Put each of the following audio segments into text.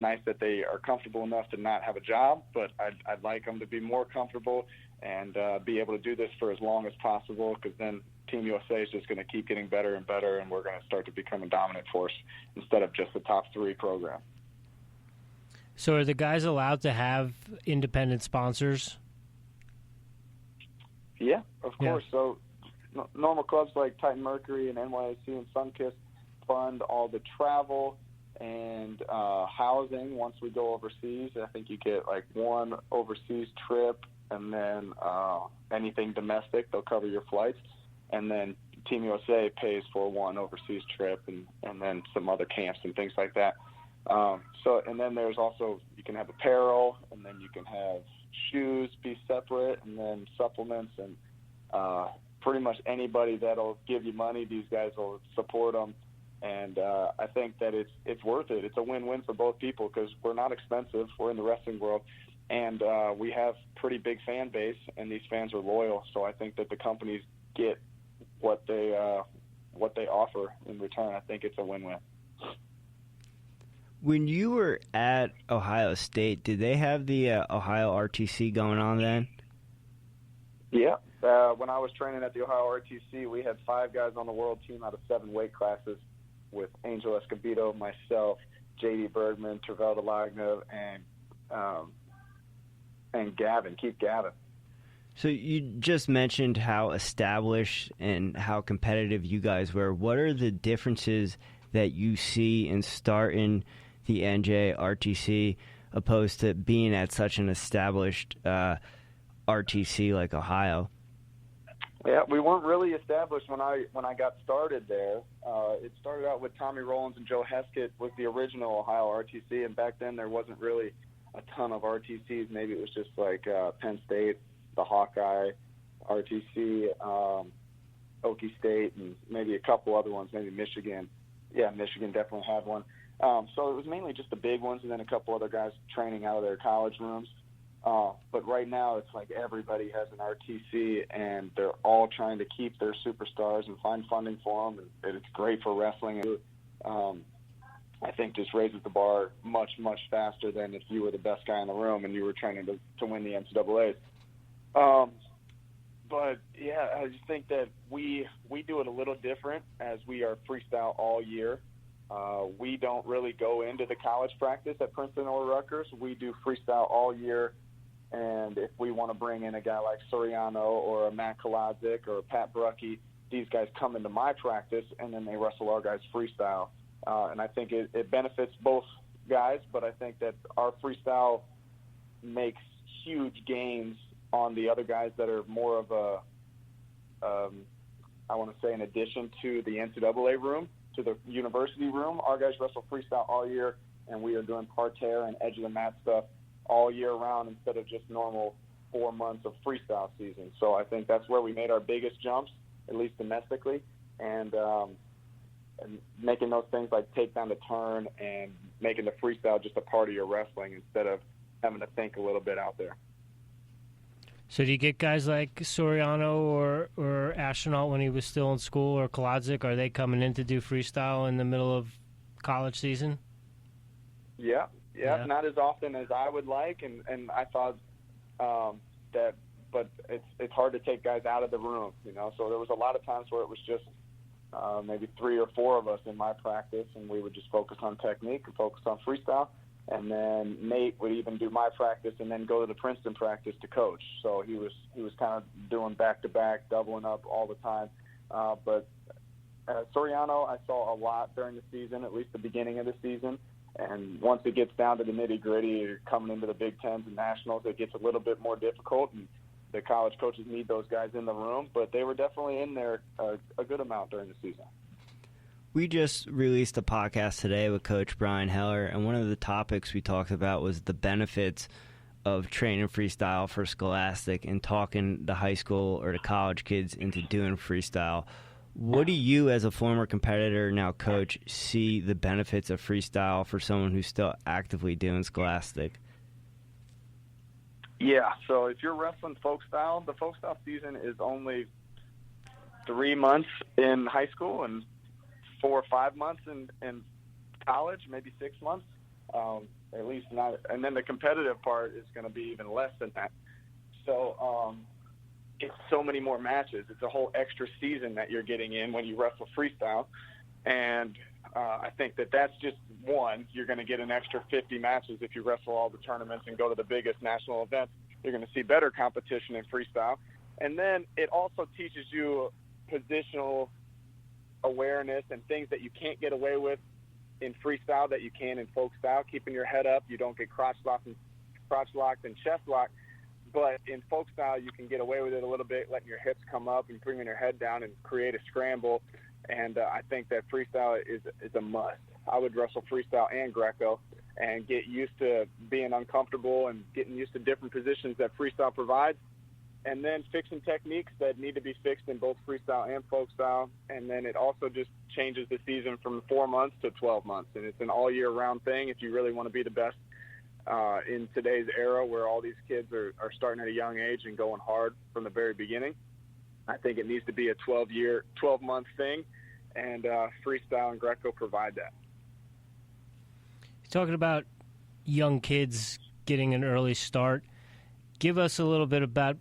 nice that they are comfortable enough to not have a job, but I'd like them to be more comfortable and be able to do this for as long as possible, because then Team USA is just going to keep getting better and better, and we're going to start to become a dominant force instead of just the top 3 program. So are the guys allowed to have independent sponsors? Yeah, of course. So normal clubs like Titan Mercury and NYC and Sunkist fund all the travel and housing once we go overseas. I think you get like 1 overseas trip, and then anything domestic, they'll cover your flights. And then Team USA pays for 1 overseas trip and then some other camps and things like that. And then there's also, you can have apparel, and then you can have shoes be separate, and then supplements, and pretty much anybody that'll give you money, these guys will support them. And I think that it's worth it. It's a win-win for both people, because we're not expensive. We're in the wrestling world, and we have pretty big fan base, and these fans are loyal. So I think that the companies get what they offer in return. I think it's a win-win. When you were at Ohio State, did they have the Ohio RTC going on then? Yeah. When I was training at the Ohio RTC, we had 5 guys on the world team out of 7 weight classes, with Angel Escobedo, myself, J.D. Bergman, Tervel Delagna, and Gavin, Keith Gavin. So you just mentioned how established and how competitive you guys were. What are the differences that you see in starting the NJRTC opposed to being at such an established RTC like Ohio? Yeah, we weren't really established when I got started there. It started out with Tommy Rollins and Joe Heskett was the original Ohio RTC, and back then there wasn't really a ton of RTCs. Maybe it was just like Penn State, the Hawkeye RTC, Okie State, and maybe a couple other ones, maybe Michigan. Yeah, Michigan definitely had one. So it was mainly just the big ones, and then a couple other guys training out of their college rooms. But right now it's like everybody has an RTC, and they're all trying to keep their superstars and find funding for them, and it's great for wrestling. I think just raises the bar much, much faster than if you were the best guy in the room and you were training to win the NCAAs. But, yeah, I just think that we do it a little different, as we are freestyle all year. We don't really go into the college practice at Princeton or Rutgers. We do freestyle all year, and if we want to bring in a guy like Soriano or a Matt Kolodzik or Pat Brucki, these guys come into my practice, and then they wrestle our guys freestyle. And I think it benefits both guys, but I think that our freestyle makes huge gains on the other guys that are more of I want to say, an addition to the NCAA room, to the university room. Our guys wrestle freestyle all year, and we are doing parterre and edge of the mat stuff all year round instead of just normal 4 months of freestyle season. So I think that's where we made our biggest jumps, at least domestically, and making those things like take down the turn and making the freestyle just a part of your wrestling instead of having to think a little bit out there. So do you get guys like Soriano or Ashnault when he was still in school, or Kolodzik? Are they coming in to do freestyle in the middle of college season? Yeah, not as often as I would like, and I thought that, but it's hard to take guys out of the room, you know. So there was a lot of times where it was just maybe 3 or 4 of us in my practice, and we would just focus on technique and focus on freestyle. And then Nate would even do my practice and then go to the Princeton practice to coach. So he was kind of doing back-to-back, doubling up all the time. But Soriano I saw a lot during the season, at least the beginning of the season. And once it gets down to the nitty-gritty, coming into the Big Tens and Nationals, it gets a little bit more difficult. And the college coaches need those guys in the room. But they were definitely in there a good amount during the season. We just released a podcast today with Coach Brian Heller, and one of the topics we talked about was the benefits of training freestyle for Scholastic and talking the high school or the college kids into doing freestyle. What do you, as a former competitor, now coach, see the benefits of freestyle for someone who's still actively doing Scholastic? Yeah, so if you're wrestling folk style, the folk style season is only 3 months in high school and 4 or 5 months in college, maybe 6 months. at least not. And then the competitive part is going to be even less than that. So it's so many more matches. It's a whole extra season that you're getting in when you wrestle freestyle. And I think that's just one. You're going to get an extra 50 matches if you wrestle all the tournaments and go to the biggest national events. You're going to see better competition in freestyle. And then it also teaches you positional awareness and things that you can't get away with in freestyle that you can in folk style. Keeping your head up, you don't get crotch locked and chest locked. But in folk style, you can get away with it a little bit, letting your hips come up and bringing your head down and create a scramble. And I think that freestyle is a must. I would wrestle freestyle and Greco and get used to being uncomfortable and getting used to different positions that freestyle provides. And then fixing techniques that need to be fixed in both freestyle and folk style. And then it also just changes the season from 4 months to 12 months. And it's an all year round thing if you really want to be the best in today's era where all these kids are starting at a young age and going hard from the very beginning. I think it needs to be a 12-month thing, and freestyle and Greco provide that. Talking about young kids getting an early start, give us a little bit about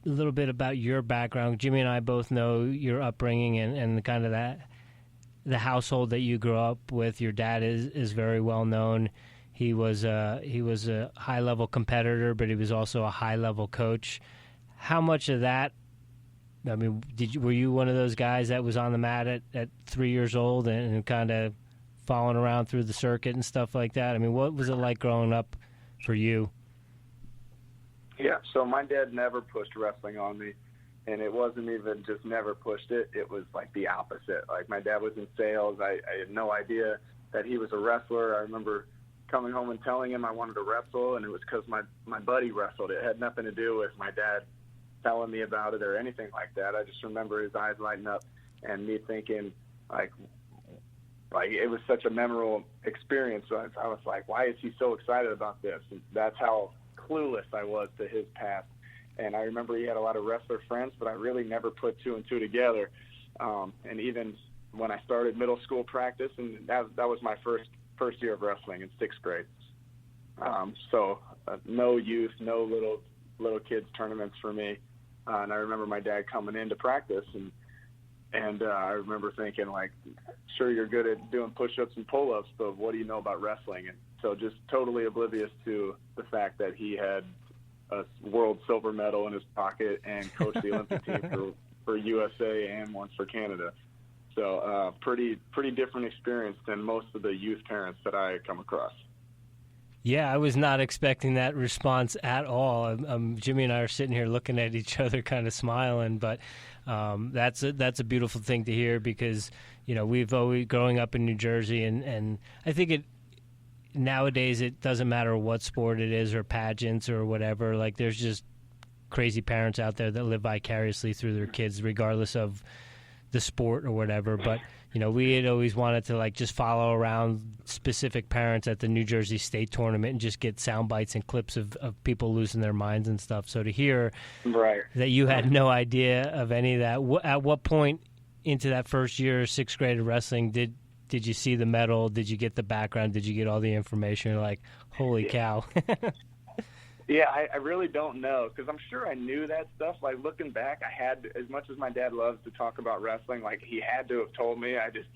your background. Jimmy and I both know your upbringing and the kind of the household that you grew up with. Your dad is very well known. He was a high-level competitor, but he was also a high-level coach. How much of that, I mean, were you one of those guys that was on the mat at 3 years old and kind of following around through the circuit and stuff like that? I mean, what was it like growing up for you? Yeah, so my dad never pushed wrestling on me, and it wasn't even just never pushed it. It was like the opposite. Like my dad was in sales. I had no idea that he was a wrestler. I remember coming home and telling him I wanted to wrestle, and it was because my buddy wrestled. It had nothing to do with my dad telling me about it or anything like that. I just remember his eyes lighting up and me thinking, like it was such a memorable experience. So I was like, why is he so excited about this? And that's how clueless I was to his past. And I remember he had a lot of wrestler friends, but I really never put two and two together. And even when I started middle school practice, and that was my first year of wrestling in 6th grade. So no youth, no little kids tournaments for me. And I remember my dad coming in to practice, and I remember thinking, like, sure, you're good at doing push-ups and pull-ups, but what do you know about wrestling? And so just totally oblivious to the fact that he had a world silver medal in his pocket and coached the Olympic team for USA and once for Canada. So pretty different experience than most of the youth parents that I come across. Yeah, I was not expecting that response at all. Jimmy and I are sitting here looking at each other, kind of smiling. But that's a beautiful thing to hear because we've always growing up in New Jersey, and I think nowadays it doesn't matter what sport it is or pageants or whatever. Like there's just crazy parents out there that live vicariously through their kids, regardless of the sport or whatever. But we had always wanted to just follow around specific parents at the New Jersey State tournament and just get sound bites and clips of people losing their minds and stuff. So to hear that you had no idea of any of that, at what point into that first year of 6th grade of wrestling did you see the medal? Did you get the background? Did you get all the information? You're like, holy cow. Yeah, I really don't know because I'm sure I knew that stuff. Like looking back, I had, as much as my dad loves to talk about wrestling, he had to have told me. I just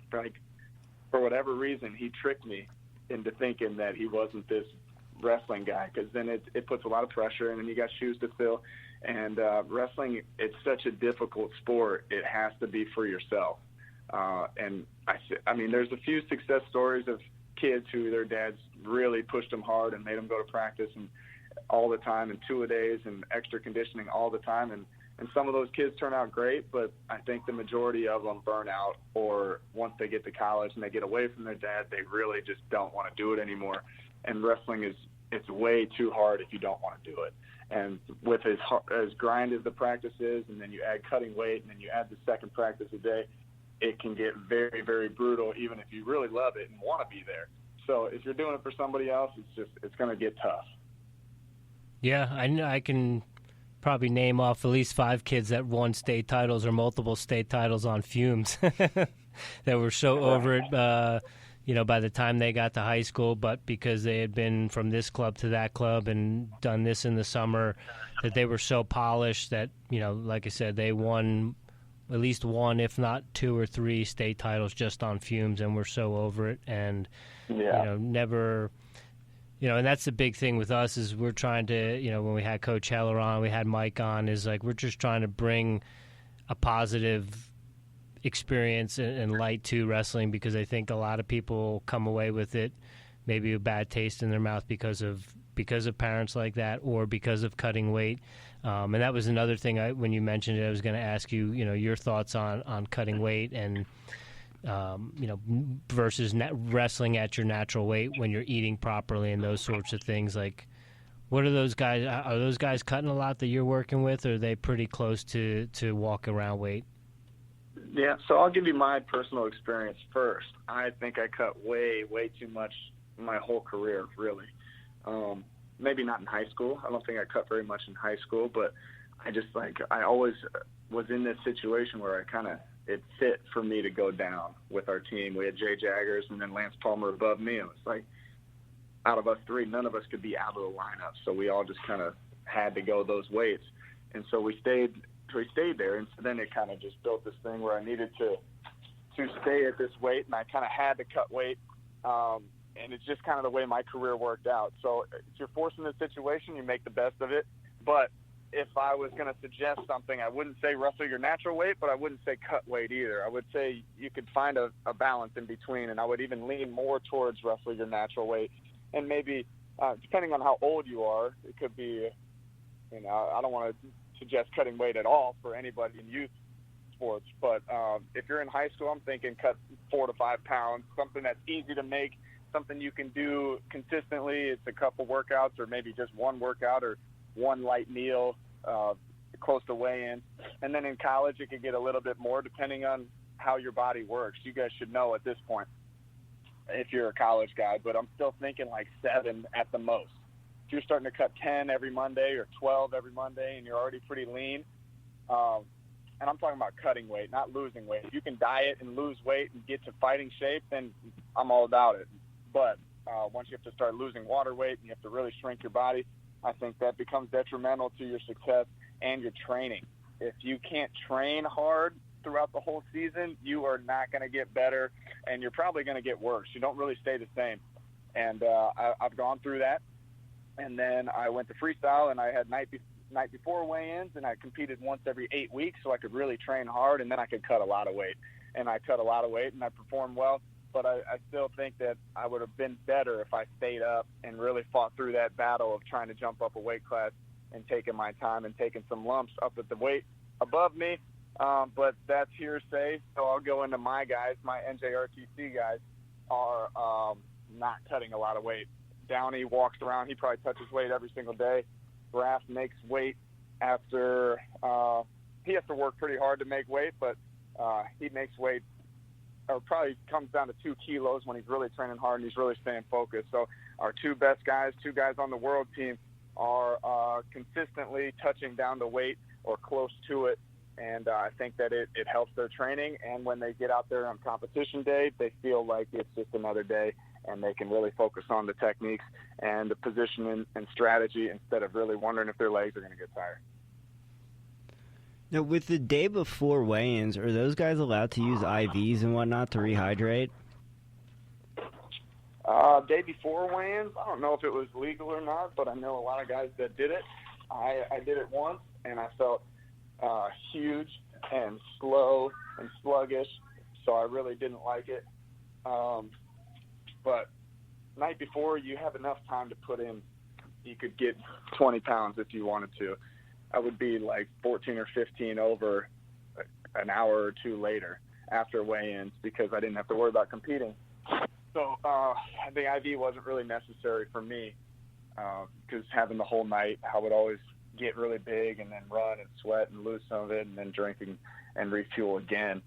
for whatever reason, he tricked me into thinking that he wasn't this wrestling guy because then it puts a lot of pressure and then you got shoes to fill. And wrestling, it's such a difficult sport. It has to be for yourself. And I mean, there's a few success stories of kids who their dads really pushed them hard and made them go to practice and all the time and 2-a-days and extra conditioning all the time. And some of those kids turn out great, but I think the majority of them burn out, or once they get to college and they get away from their dad, they really just don't want to do it anymore. And wrestling it's way too hard if you don't want to do it. And with as grind as the practice is, and then you add cutting weight, and then you add the second practice a day, it can get very, very brutal, even if you really love it and want to be there. So if you're doing it for somebody else, it's going to get tough. Yeah, I can probably name off at least 5 kids that won state titles or multiple state titles on fumes that were so over it. by the time they got to high school, but because they had been from this club to that club and done this in the summer, that they were so polished that, like I said, they won at least one, if not 2 or 3 state titles just on fumes, and we're so over it. And, never, and that's the big thing with us is we're trying to, when we had Coach Heller on, we had Mike on, is like we're just trying to bring a positive experience and light to wrestling, because I think a lot of people come away with it maybe a bad taste in their mouth because of parents like that, or because of cutting weight. And that was another thing when you mentioned it, I was going to ask you, your thoughts on cutting weight and versus wrestling at your natural weight when you're eating properly and those sorts of things. Like, what are those guys? Are those guys cutting a lot that you're working with, or are they pretty close to walk around weight? Yeah, so I'll give you my personal experience first. I think I cut way, way too much my whole career, really. Maybe not in high school. I don't think I cut very much in high school, but I always was in this situation where it fit for me to go down with our team. We had Jay Jaggers and then Lance Palmer above me. It was like, out of us 3, none of us could be out of the lineup, so we all just kind of had to go those weights. And so we stayed there, and so then it kind of just built this thing where I needed to stay at this weight, and I kind of had to cut weight, and it's just kind of the way my career worked out. So if you're forced in this situation, you make the best of it. But if I was going to suggest something, I wouldn't say wrestle your natural weight, but I wouldn't say cut weight either. I would say you could find a balance in between, and I would even lean more towards wrestle your natural weight. And maybe, depending on how old you are, it could be, I don't want to suggest cutting weight at all for anybody in youth sports, but if you're in high school, I'm thinking cut 4 to 5 pounds, something that's easy to make, something you can do consistently. It's a couple workouts, or maybe just one workout or one light meal close to weigh-in. And then in college, it could get a little bit more depending on how your body works. You guys should know at this point if you're a college guy, but I'm still thinking like 7 at the most. If you're starting to cut 10 every Monday or 12 every Monday and you're already pretty lean, and I'm talking about cutting weight, not losing weight. If you can diet and lose weight and get to fighting shape, then I'm all about it. But once you have to start losing water weight and you have to really shrink your body, I think that becomes detrimental to your success and your training. If you can't train hard throughout the whole season, you are not going to get better, and you're probably going to get worse. You don't really stay the same. And I've gone through that. And then I went to freestyle, and I had night before weigh-ins, and I competed once every 8 weeks so I could really train hard, and then I could cut a lot of weight. And I cut a lot of weight, and I performed well. But I still think that I would have been better if I stayed up and really fought through that battle of trying to jump up a weight class and taking my time and taking some lumps up at the weight above me. But that's hearsay, so I'll go into my guys. My NJRTC guys are not cutting a lot of weight. Downey walks around. He probably touches weight every single day. Graff makes weight after he has to work pretty hard to make weight, but he makes weight, or probably comes down to 2 kilos when he's really training hard and he's really staying focused. So our 2 best guys, 2 guys on the world team, are consistently touching down to weight or close to it. And I think that it helps their training. And when they get out there on competition day, they feel like it's just another day, and they can really focus on the techniques and the positioning and strategy instead of really wondering if their legs are going to get tired. Now, with the day before weigh-ins, are those guys allowed to use IVs and whatnot to rehydrate? Day before weigh-ins, I don't know if it was legal or not, but I know a lot of guys that did it. I did it once, and I felt huge and slow and sluggish, so I really didn't like it. But night before, you have enough time to put in. You could get 20 pounds if you wanted to. I would be like 14 or 15 over an hour or 2 later after weigh-ins because I didn't have to worry about competing. So the IV wasn't really necessary for me because having the whole night, I would always get really big and then run and sweat and lose some of it and then drink and refuel again.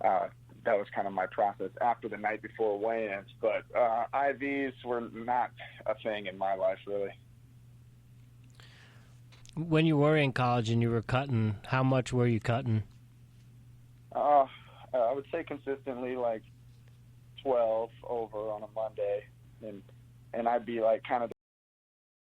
That was kind of my process after the night before weigh-ins. But IVs were not a thing in my life, really. When you were in college and you were cutting, how much were you cutting? I would say consistently like 12 over on a Monday, and I'd be like kind of